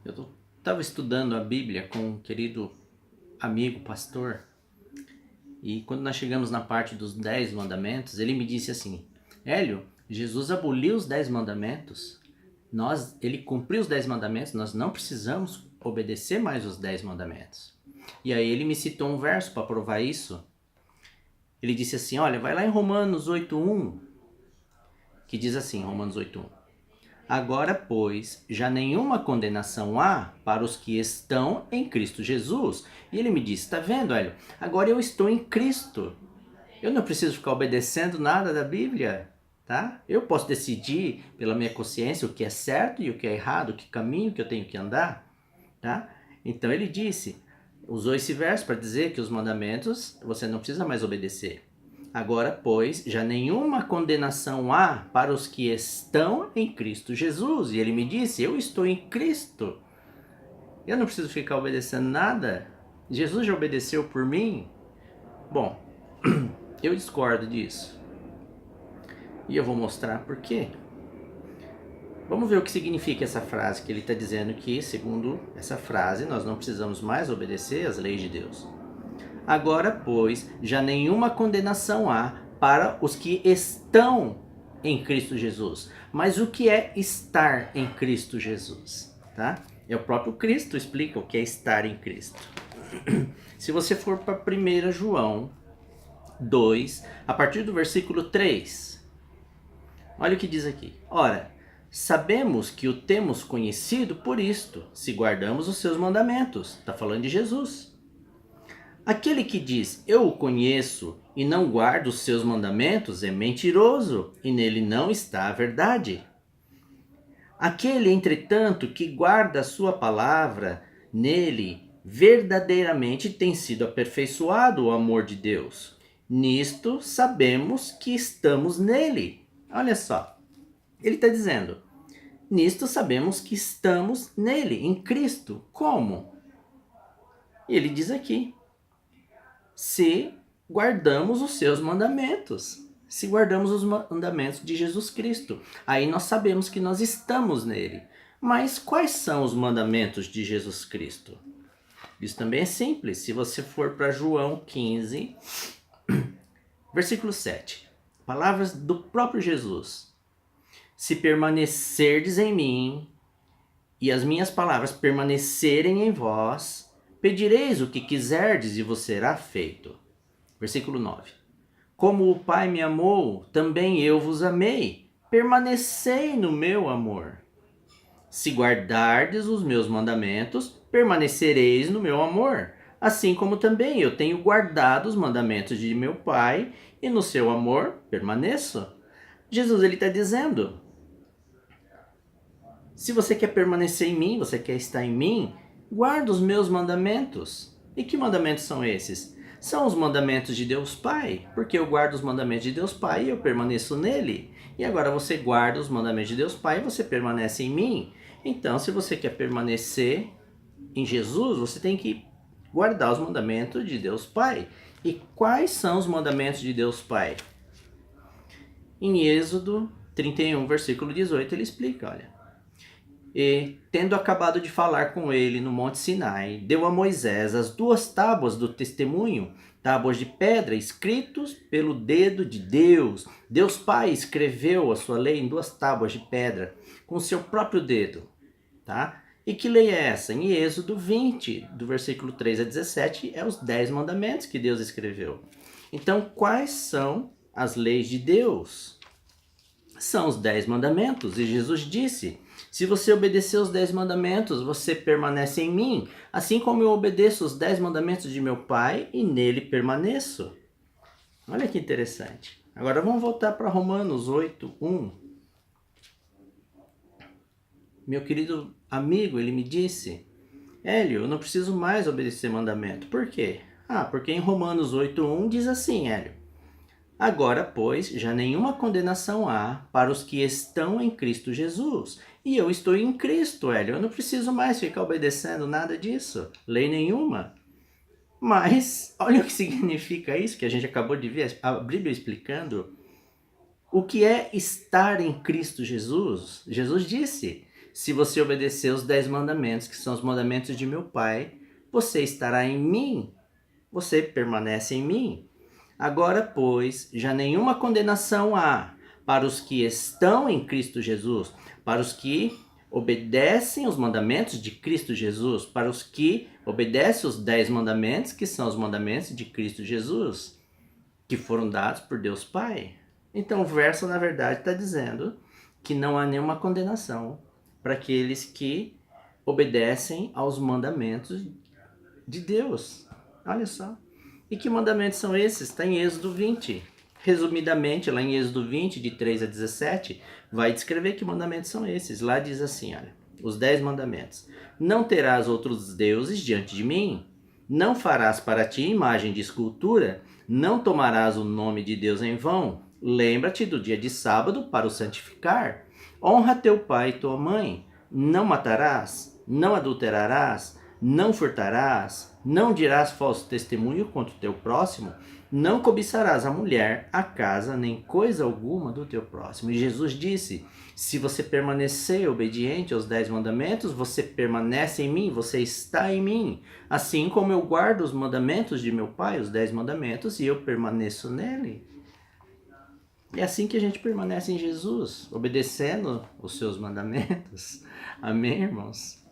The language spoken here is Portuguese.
Eu estava estudando a Bíblia com um querido amigo, pastor, e quando nós chegamos na parte dos 10 mandamentos, ele me disse assim: Hélio, Jesus aboliu os 10 mandamentos, ele cumpriu os 10 mandamentos, nós não precisamos obedecer mais os 10 mandamentos. E aí ele me citou um verso para provar isso. Ele disse assim: olha, vai lá em Romanos 8:1, que diz assim, Romanos 8:1. Agora, pois, já nenhuma condenação há para os que estão em Cristo Jesus. E ele me disse: está vendo, Hélio? Agora eu estou em Cristo. Eu não preciso ficar obedecendo nada da Bíblia, tá? Eu posso decidir pela minha consciência o que é certo e o que é errado, que caminho que eu tenho que andar, tá? Então ele disse, usou esse verso para dizer que os mandamentos você não precisa mais obedecer. Agora, pois, já nenhuma condenação há para os que estão em Cristo Jesus. E ele me disse: eu estou em Cristo. Eu não preciso ficar obedecendo nada. Jesus já obedeceu por mim. Bom, eu discordo disso. E eu vou mostrar por quê. Vamos ver o que significa essa frase que ele está dizendo que, segundo essa frase, nós não precisamos mais obedecer às leis de Deus. Agora, pois, já nenhuma condenação há para os que estão em Cristo Jesus. Mas o que é estar em Cristo Jesus? Tá? É o próprio Cristo explica o que é estar em Cristo. Se você for para 1 João 2, a partir do versículo 3, olha o que diz aqui. Ora, sabemos que o temos conhecido por isto, se guardamos os seus mandamentos. Está falando de Jesus. Aquele que diz, eu o conheço, e não guarda os seus mandamentos, é mentiroso, e nele não está a verdade. Aquele, entretanto, que guarda a sua palavra, nele verdadeiramente tem sido aperfeiçoado o amor de Deus. Nisto sabemos que estamos nele. Olha só, ele está dizendo, nisto sabemos que estamos nele, em Cristo. Como? Ele diz aqui, se guardamos os seus mandamentos, se guardamos os mandamentos de Jesus Cristo. Aí nós sabemos que nós estamos nele. Mas quais são os mandamentos de Jesus Cristo? Isso também é simples. Se você for para João 15, versículo 7. Palavras do próprio Jesus. Se permanecerdes em mim e as minhas palavras permanecerem em vós, pedireis o que quiserdes e vos será feito. Versículo 9. Como o Pai me amou, também eu vos amei. Permanecei no meu amor. Se guardardes os meus mandamentos, permanecereis no meu amor. Assim como também eu tenho guardado os mandamentos de meu Pai, e no seu amor permaneço. Jesus ele está dizendo, se você quer permanecer em mim, você quer estar em mim, guarda os meus mandamentos. E que mandamentos são esses? São os mandamentos de Deus Pai, porque eu guardo os mandamentos de Deus Pai e eu permaneço nele. E agora você guarda os mandamentos de Deus Pai e você permanece em mim. Então, se você quer permanecer em Jesus, você tem que guardar os mandamentos de Deus Pai. E quais são os mandamentos de Deus Pai? Em Êxodo 31, versículo 18, ele explica, olha. E, tendo acabado de falar com ele no Monte Sinai, deu a Moisés as 2 tábuas do testemunho, tábuas de pedra, escritos pelo dedo de Deus. Deus Pai escreveu a sua lei em 2 tábuas de pedra, com o seu próprio dedo. Tá? E que lei é essa? Em Êxodo 20, do versículo 3 a 17, é os 10 mandamentos que Deus escreveu. Então, quais são as leis de Deus? São os 10 mandamentos, e Jesus disse, se você obedecer os 10 mandamentos, você permanece em mim, assim como eu obedeço os 10 mandamentos de meu Pai e nele permaneço. Olha que interessante. Agora vamos voltar para Romanos 8:1. Meu querido amigo, ele me disse, Hélio, eu não preciso mais obedecer mandamento. Por quê? Porque em Romanos 8:1 diz assim, Hélio, agora, pois, já nenhuma condenação há para os que estão em Cristo Jesus. E eu estou em Cristo, Hélio. Eu não preciso mais ficar obedecendo nada disso. Lei nenhuma. Mas, olha o que significa isso, que a gente acabou de ver, a Bíblia explicando. O que é estar em Cristo Jesus? Jesus disse, Se você obedecer os 10 mandamentos, que são os mandamentos de meu Pai, você estará em mim. Você permanece em mim. Agora, pois, já nenhuma condenação há para os que estão em Cristo Jesus, para os que obedecem os mandamentos de Cristo Jesus, para os que obedecem os 10 mandamentos, que são os mandamentos de Cristo Jesus, que foram dados por Deus Pai. Então o verso, na verdade, está dizendo que não há nenhuma condenação para aqueles que obedecem aos mandamentos de Deus. Olha só. E que mandamentos são esses? Está em Êxodo 20. Resumidamente, lá em Êxodo 20, de 3 a 17, vai descrever que mandamentos são esses. Lá diz assim, olha, os 10 mandamentos. Não terás outros deuses diante de mim. Não farás para ti imagem de escultura. Não tomarás o nome de Deus em vão. Lembra-te do dia de sábado para o santificar. Honra teu pai e tua mãe. Não matarás. Não adulterarás. Não furtarás, não dirás falso testemunho contra o teu próximo, não cobiçarás a mulher, a casa, nem coisa alguma do teu próximo. E Jesus disse, se você permanecer obediente aos 10 mandamentos, você permanece em mim, você está em mim. Assim como eu guardo os mandamentos de meu Pai, os 10 mandamentos, e eu permaneço nele. É assim que a gente permanece em Jesus, obedecendo os seus mandamentos. Amém, irmãos?